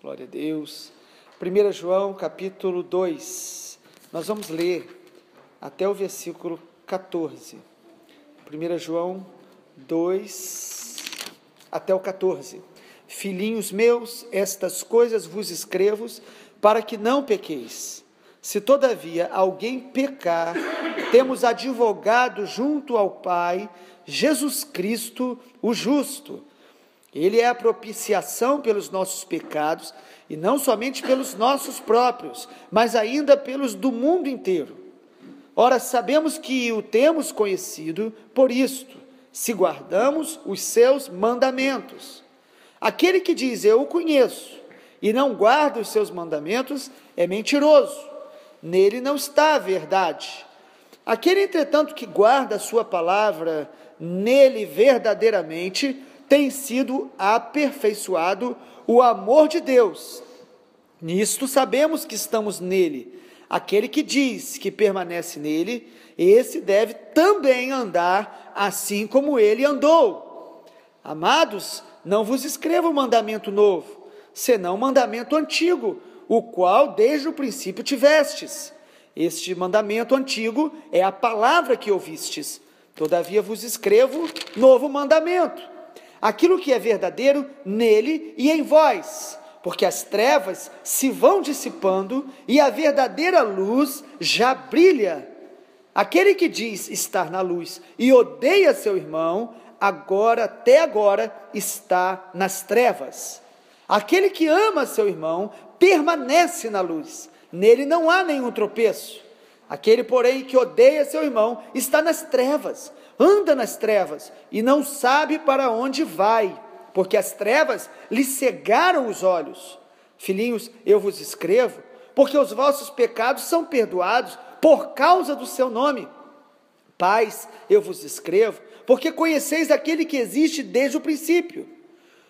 Glória a Deus. 1 João capítulo 2, nós vamos ler até o versículo 14. 1 João 2, até o 14. Filhinhos meus, estas coisas vos escrevo para que não pequeis. Se todavia alguém pecar, temos advogado junto ao Pai, Jesus Cristo, o justo. Ele é a propiciação pelos nossos pecados, e não somente pelos nossos próprios, mas ainda pelos do mundo inteiro. Ora, sabemos que o temos conhecido por isto, se guardamos os seus mandamentos. Aquele que diz, eu o conheço, e não guarda os seus mandamentos, é mentiroso. Nele não está a verdade. Aquele, entretanto, que guarda a sua palavra, nele verdadeiramente tem sido aperfeiçoado o amor de Deus. Nisto sabemos que estamos nele. Aquele que diz que permanece nele, esse deve também andar assim como ele andou. Amados, não vos escrevo mandamento novo, senão mandamento antigo, o qual desde o princípio tivestes. Este mandamento antigo é a palavra que ouvistes. Todavia vos escrevo novo mandamento. Aquilo que é verdadeiro nele e em vós, porque as trevas se vão dissipando e a verdadeira luz já brilha. Aquele que diz estar na luz e odeia seu irmão, até agora está nas trevas. Aquele que ama seu irmão permanece na luz, nele não há nenhum tropeço. Aquele, porém, que odeia seu irmão está nas trevas, anda nas trevas e não sabe para onde vai, porque as trevas lhe cegaram os olhos. Filhinhos, eu vos escrevo, porque os vossos pecados são perdoados por causa do seu nome. Pais, eu vos escrevo, porque conheceis aquele que existe desde o princípio.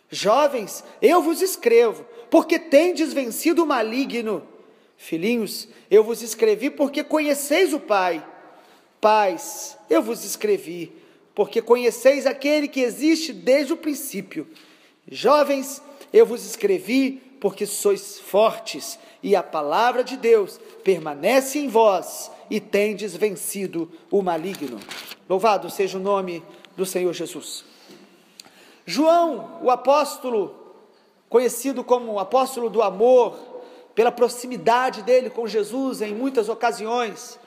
Jovens, eu vos escrevo, porque tendes vencido o maligno. Filhinhos, eu vos escrevi porque conheceis o Pai. Pais, eu vos escrevi, porque conheceis aquele que existe desde o princípio. Jovens, eu vos escrevi porque sois fortes, e a palavra de Deus permanece em vós, e tendes vencido o maligno. Louvado seja o nome do Senhor Jesus. João, o apóstolo, conhecido como o apóstolo do amor, pela proximidade dele com Jesus em muitas ocasiões,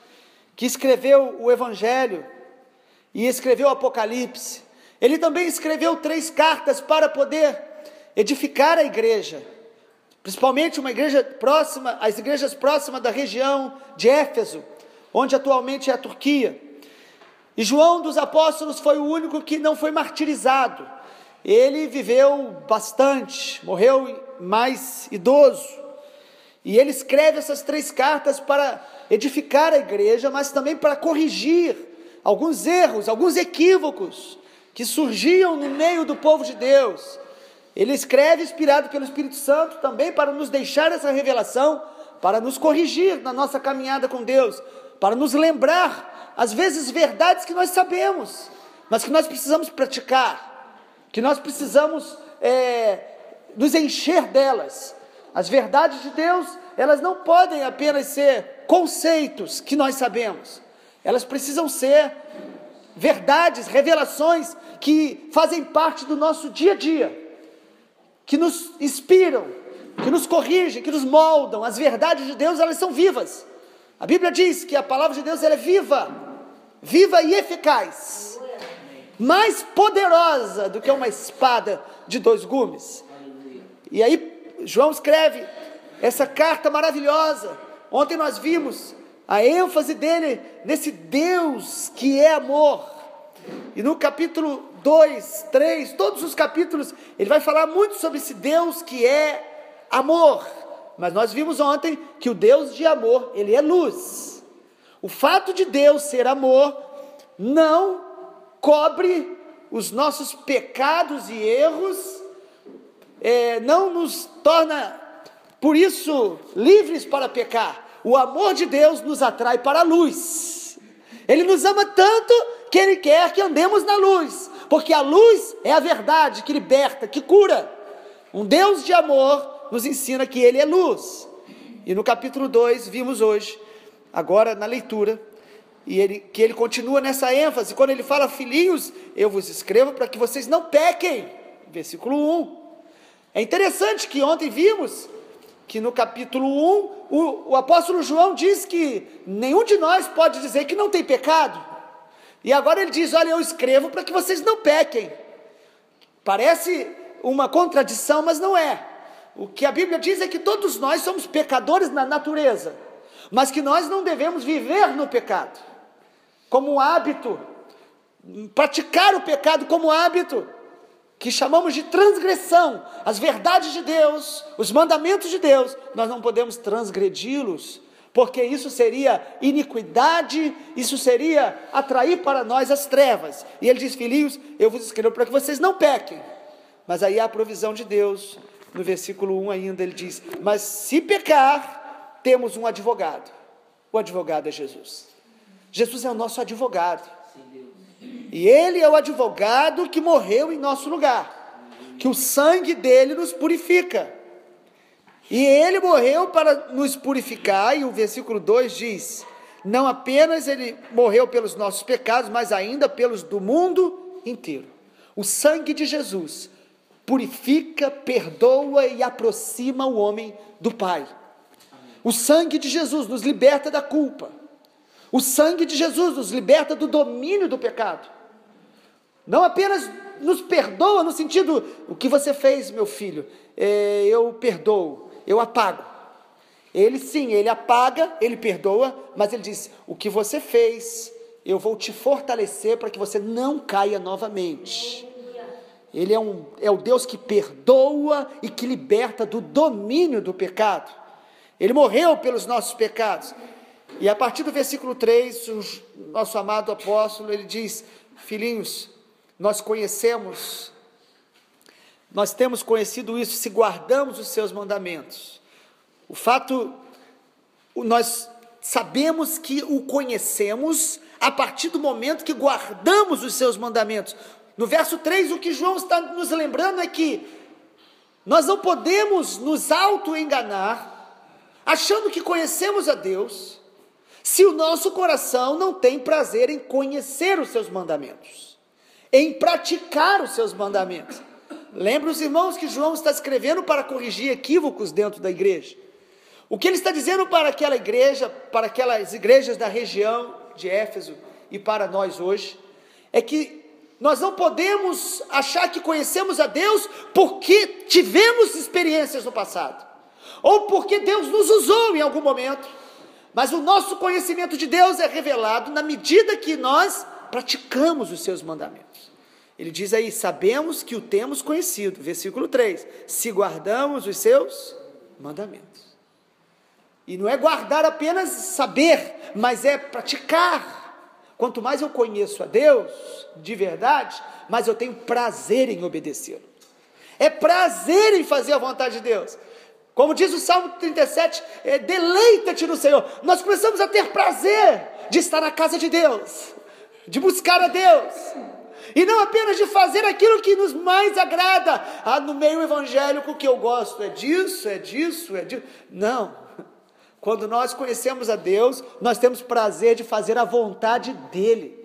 que escreveu o Evangelho e escreveu o Apocalipse. Ele também escreveu 3 cartas para poder edificar a igreja, principalmente uma igreja próxima, as igrejas próximas da região de Éfeso, onde atualmente é a Turquia. E João dos Apóstolos foi o único que não foi martirizado. Ele viveu bastante, morreu mais idoso. E ele escreve essas 3 cartas para edificar a igreja, mas também para corrigir alguns erros, alguns equívocos que surgiam no meio do povo de Deus. Ele escreve inspirado pelo Espírito Santo também para nos deixar essa revelação, para nos corrigir na nossa caminhada com Deus, para nos lembrar, às vezes, verdades que nós sabemos, mas que nós precisamos praticar, que nós precisamos nos encher delas. As verdades de Deus, elas não podem apenas ser conceitos que nós sabemos. Elas precisam ser verdades, revelações que fazem parte do nosso dia a dia, que nos inspiram, que nos corrigem, que nos moldam. As verdades de Deus, elas são vivas. A Bíblia diz que a palavra de Deus ela é viva, viva e eficaz, mais poderosa do que uma espada de 2 gumes. E aí, João escreve essa carta maravilhosa. Ontem nós vimos a ênfase dele nesse Deus que é amor. E no capítulo 2, 3, todos os capítulos, ele vai falar muito sobre esse Deus que é amor. Mas nós vimos ontem que o Deus de amor, ele é luz. O fato de Deus ser amor não cobre os nossos pecados e erros, não nos torna, por isso, livres para pecar. O amor de Deus nos atrai para a luz. Ele nos ama tanto que Ele quer que andemos na luz, porque a luz é a verdade que liberta, que cura. Um Deus de amor nos ensina que ele é luz. E no capítulo 2, vimos hoje, agora na leitura, que ele continua nessa ênfase, quando ele fala: filhinhos, eu vos escrevo para que vocês não pequem, versículo 1. É interessante que ontem vimos que no capítulo 1, o apóstolo João diz que nenhum de nós pode dizer que não tem pecado, e agora ele diz: olha, eu escrevo para que vocês não pequem. Parece uma contradição, mas não é. O que a Bíblia diz é que todos nós somos pecadores na natureza, mas que nós não devemos viver no pecado como um hábito, praticar o pecado como hábito, que chamamos de transgressão. As verdades de Deus, os mandamentos de Deus, nós não podemos transgredi-los, porque isso seria iniquidade, isso seria atrair para nós as trevas. E ele diz: filhinhos, eu vos escrevo para que vocês não pequem. Mas aí há a provisão de Deus. No versículo 1 ainda ele diz: mas se pecar, temos um advogado. O advogado é Jesus. Jesus é o nosso advogado. E ele é o advogado que morreu em nosso lugar, que o sangue dele nos purifica. E ele morreu para nos purificar, e o versículo 2 diz: não apenas ele morreu pelos nossos pecados, mas ainda pelos do mundo inteiro. O sangue de Jesus purifica, perdoa e aproxima o homem do Pai. O sangue de Jesus nos liberta da culpa. O sangue de Jesus nos liberta do domínio do pecado. Não apenas nos perdoa no sentido: o que você fez, meu filho, eu perdoo, eu apago. Ele sim, ele apaga, ele perdoa, mas ele diz: o que você fez, eu vou te fortalecer para que você não caia novamente. Ele é o Deus que perdoa e que liberta do domínio do pecado. Ele morreu pelos nossos pecados. E a partir do versículo 3, o nosso amado apóstolo, ele diz: filhinhos, nós temos conhecido isso se guardamos os seus mandamentos. Nós sabemos que o conhecemos a partir do momento que guardamos os seus mandamentos. No verso 3, o que João está nos lembrando é que nós não podemos nos auto-enganar, achando que conhecemos a Deus, se o nosso coração não tem prazer em conhecer os seus mandamentos, em praticar os seus mandamentos. Lembra os irmãos que João está escrevendo para corrigir equívocos dentro da igreja. O que ele está dizendo para aquela igreja, para aquelas igrejas da região de Éfeso e para nós hoje, é que nós não podemos achar que conhecemos a Deus porque tivemos experiências no passado, ou porque Deus nos usou em algum momento. Mas o nosso conhecimento de Deus é revelado na medida que nós praticamos os seus mandamentos. Ele diz aí: sabemos que o temos conhecido, versículo 3, se guardamos os seus mandamentos. E não é guardar apenas saber, mas é praticar. Quanto mais eu conheço a Deus, de verdade, mais eu tenho prazer em obedecê-lo. É prazer em fazer a vontade de Deus. Como diz o Salmo 37, deleita-te no Senhor. Nós começamos a ter prazer de estar na casa de Deus, de buscar a Deus, e não apenas de fazer aquilo que nos mais agrada. No meio evangélico, o que eu gosto é disso. Não. Quando nós conhecemos a Deus, nós temos prazer de fazer a vontade dEle.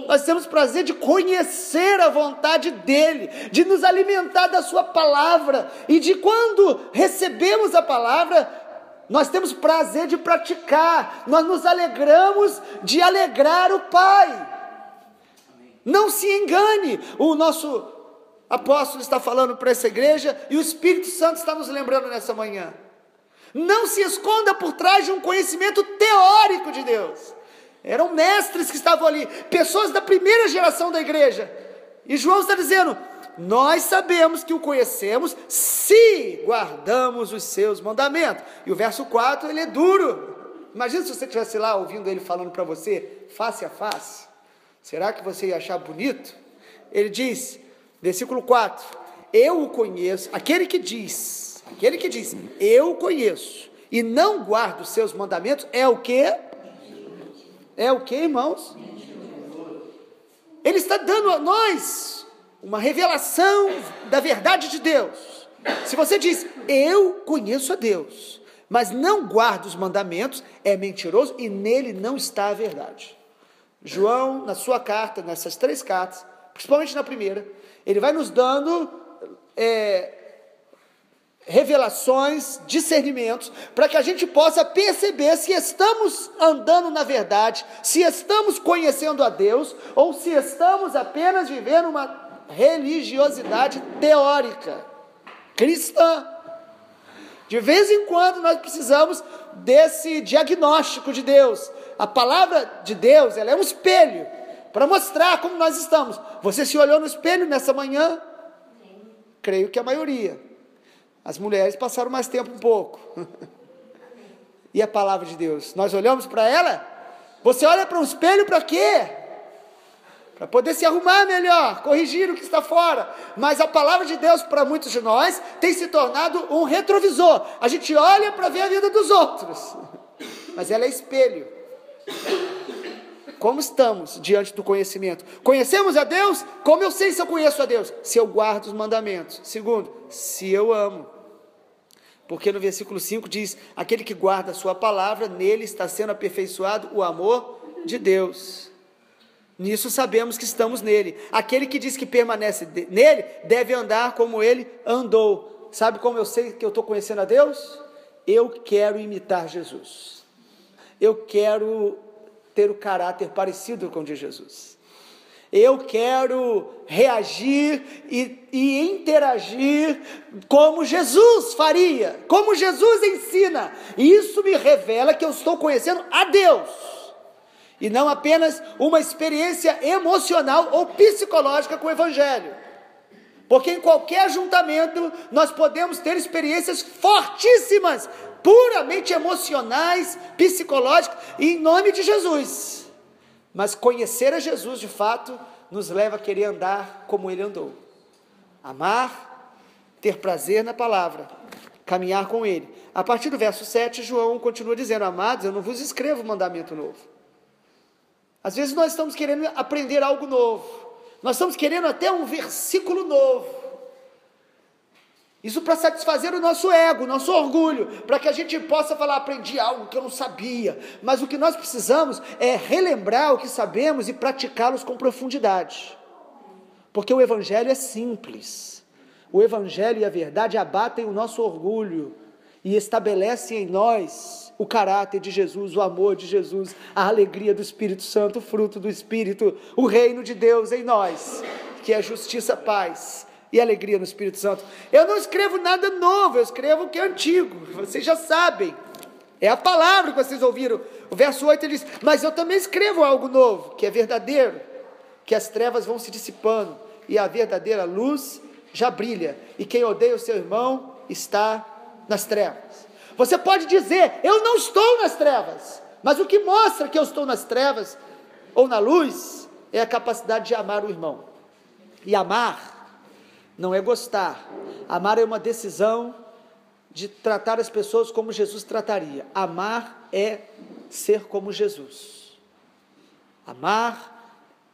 Nós temos prazer de conhecer a vontade dEle, de nos alimentar da sua palavra, e de quando recebemos a palavra, nós temos prazer de praticar, nós nos alegramos de alegrar o Pai. Não se engane, o nosso apóstolo está falando para essa igreja, e o Espírito Santo está nos lembrando nessa manhã. Não se esconda por trás de um conhecimento teórico de Deus. Eram mestres que estavam ali, pessoas da primeira geração da igreja. E João está dizendo: nós sabemos que o conhecemos se guardamos os seus mandamentos. E o verso 4, ele é duro. Imagina se você estivesse lá ouvindo ele falando para você, face a face. Será que você ia achar bonito? Ele diz, versículo 4, eu o conheço, aquele que diz, eu o conheço, e não guardo os seus mandamentos, é o quê? É o quê, irmãos? Ele está dando a nós uma revelação da verdade de Deus. Se você diz, eu conheço a Deus, mas não guarda os mandamentos, é mentiroso e nele não está a verdade. João, na sua carta, nessas 3 cartas, principalmente na primeira, ele vai nos dando revelações, discernimentos, para que a gente possa perceber se estamos andando na verdade, se estamos conhecendo a Deus, ou se estamos apenas vivendo uma religiosidade teórica, cristã. De vez em quando nós precisamos desse diagnóstico de Deus. A palavra de Deus, ela é um espelho, para mostrar como nós estamos. Você se olhou no espelho nessa manhã? Creio que a maioria. As mulheres passaram mais tempo um pouco. E a palavra de Deus? Nós olhamos para ela? Você olha para um espelho para quê? Para poder se arrumar melhor, corrigir o que está fora. Mas a palavra de Deus, para muitos de nós, tem se tornado um retrovisor. A gente olha para ver a vida dos outros. Mas ela é espelho. Como estamos diante do conhecimento? Conhecemos a Deus? Como eu sei se eu conheço a Deus? Se eu guardo os mandamentos. Segundo, se eu amo. Porque no versículo 5 diz, aquele que guarda a sua palavra, nele está sendo aperfeiçoado o amor de Deus. Nisso sabemos que estamos nele. Aquele que diz que permanece nele, deve andar como ele andou. Sabe como eu sei que eu estou conhecendo a Deus? Eu quero imitar Jesus. Eu quero ter o caráter parecido com o de Jesus. Eu quero reagir e interagir como Jesus faria, como Jesus ensina. E isso me revela que eu estou conhecendo a Deus. E não apenas uma experiência emocional ou psicológica com o Evangelho. Porque em qualquer ajuntamento nós podemos ter experiências fortíssimas, puramente emocionais, psicológicas, em nome de Jesus. Mas conhecer a Jesus de fato nos leva a querer andar como ele andou. Amar, ter prazer na palavra, caminhar com ele. A partir do verso 7, João continua dizendo, amados, eu não vos escrevo mandamento novo. Às vezes nós estamos querendo aprender algo novo. Nós estamos querendo até um versículo novo. Isso para satisfazer o nosso ego, o nosso orgulho, para que a gente possa falar, aprendi algo que eu não sabia. Mas o que nós precisamos é relembrar o que sabemos e praticá-los com profundidade. Porque o Evangelho é simples. O Evangelho e a verdade abatem o nosso orgulho e estabelecem em nós o caráter de Jesus, o amor de Jesus, a alegria do Espírito Santo, o fruto do Espírito, o reino de Deus em nós, que é justiça, paz e alegria no Espírito Santo. Eu não escrevo nada novo, eu escrevo o que é antigo, vocês já sabem, é a palavra que vocês ouviram. O verso 8 ele diz, mas eu também escrevo algo novo, que é verdadeiro, que as trevas vão se dissipando, e a verdadeira luz já brilha, e quem odeia o seu irmão está nas trevas. Você pode dizer, eu não estou nas trevas, mas o que mostra que eu estou nas trevas, ou na luz, é a capacidade de amar o irmão. E amar não é gostar. Amar é uma decisão de tratar as pessoas como Jesus trataria. Amar é ser como Jesus. Amar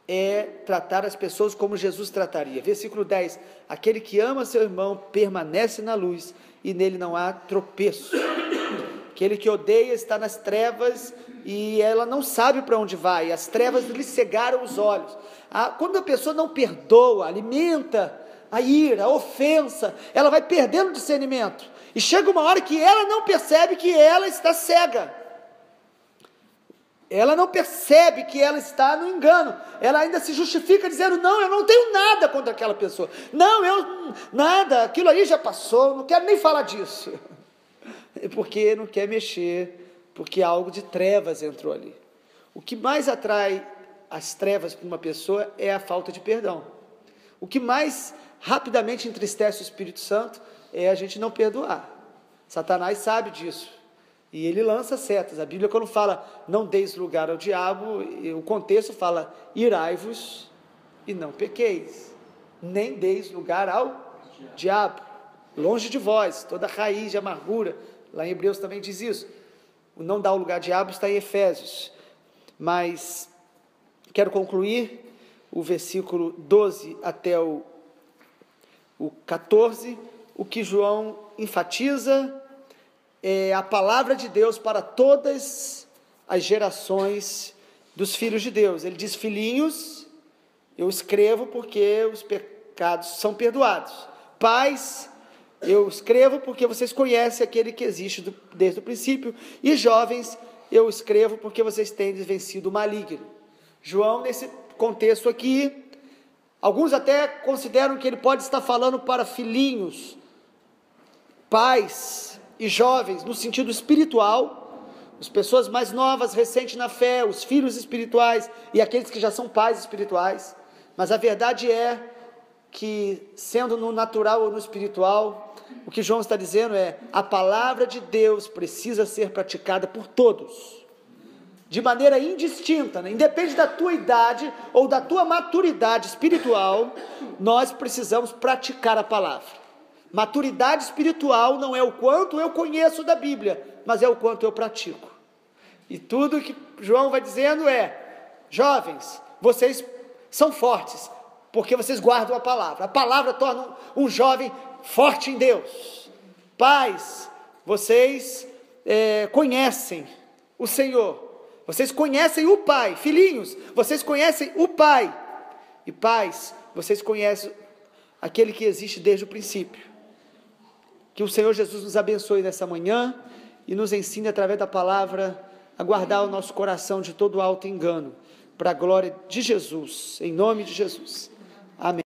é tratar as pessoas como Jesus trataria. Versículo 10. Aquele que ama seu irmão permanece na luz e nele não há tropeço. Aquele que odeia está nas trevas e ela não sabe para onde vai. As trevas lhe cegaram os olhos. Quando a pessoa não perdoa, alimenta a ira, a ofensa, ela vai perdendo discernimento, e chega uma hora que ela não percebe que ela está cega, ela não percebe que ela está no engano, ela ainda se justifica dizendo, não, eu não tenho nada contra aquela pessoa, nada, aquilo aí já passou, não quero nem falar disso, porque não quer mexer, porque algo de trevas entrou ali. O que mais atrai as trevas para uma pessoa é a falta de perdão. O que mais rapidamente entristece o Espírito Santo é a gente não perdoar. Satanás sabe disso e ele lança setas. A Bíblia, quando fala não deis lugar ao diabo, o contexto fala irai-vos e não pequeis, nem deis lugar ao diabo, longe de vós toda raiz de amargura. Lá em Hebreus também diz isso. O não dar o lugar ao diabo está em Efésios. Mas quero concluir o versículo 12 até o 14, o que João enfatiza é a palavra de Deus para todas as gerações dos filhos de Deus. Ele diz: filhinhos, eu escrevo porque os pecados são perdoados. Pais, eu escrevo porque vocês conhecem aquele que existe desde o princípio. E jovens, eu escrevo porque vocês têm vencido o maligno. João, nesse contexto aqui, alguns até consideram que ele pode estar falando para filhinhos, pais e jovens, no sentido espiritual, as pessoas mais novas, recentes na fé, os filhos espirituais e aqueles que já são pais espirituais. Mas a verdade é que, sendo no natural ou no espiritual, o que João está dizendo é: a palavra de Deus precisa ser praticada por todos, de maneira indistinta, né? Independe da tua idade ou da tua maturidade espiritual, nós precisamos praticar a palavra. Maturidade espiritual não é o quanto eu conheço da Bíblia, mas é o quanto eu pratico. E tudo que João vai dizendo é: jovens, vocês são fortes, porque vocês guardam a palavra. A palavra torna um jovem forte em Deus. Pais, vocês conhecem o Senhor. Vocês conhecem o Pai. Filhinhos, vocês conhecem o Pai. E pais, vocês conhecem aquele que existe desde o princípio. Que o Senhor Jesus nos abençoe nessa manhã e nos ensine através da palavra a guardar o nosso coração de todo alto engano, para a glória de Jesus, em nome de Jesus. Amém.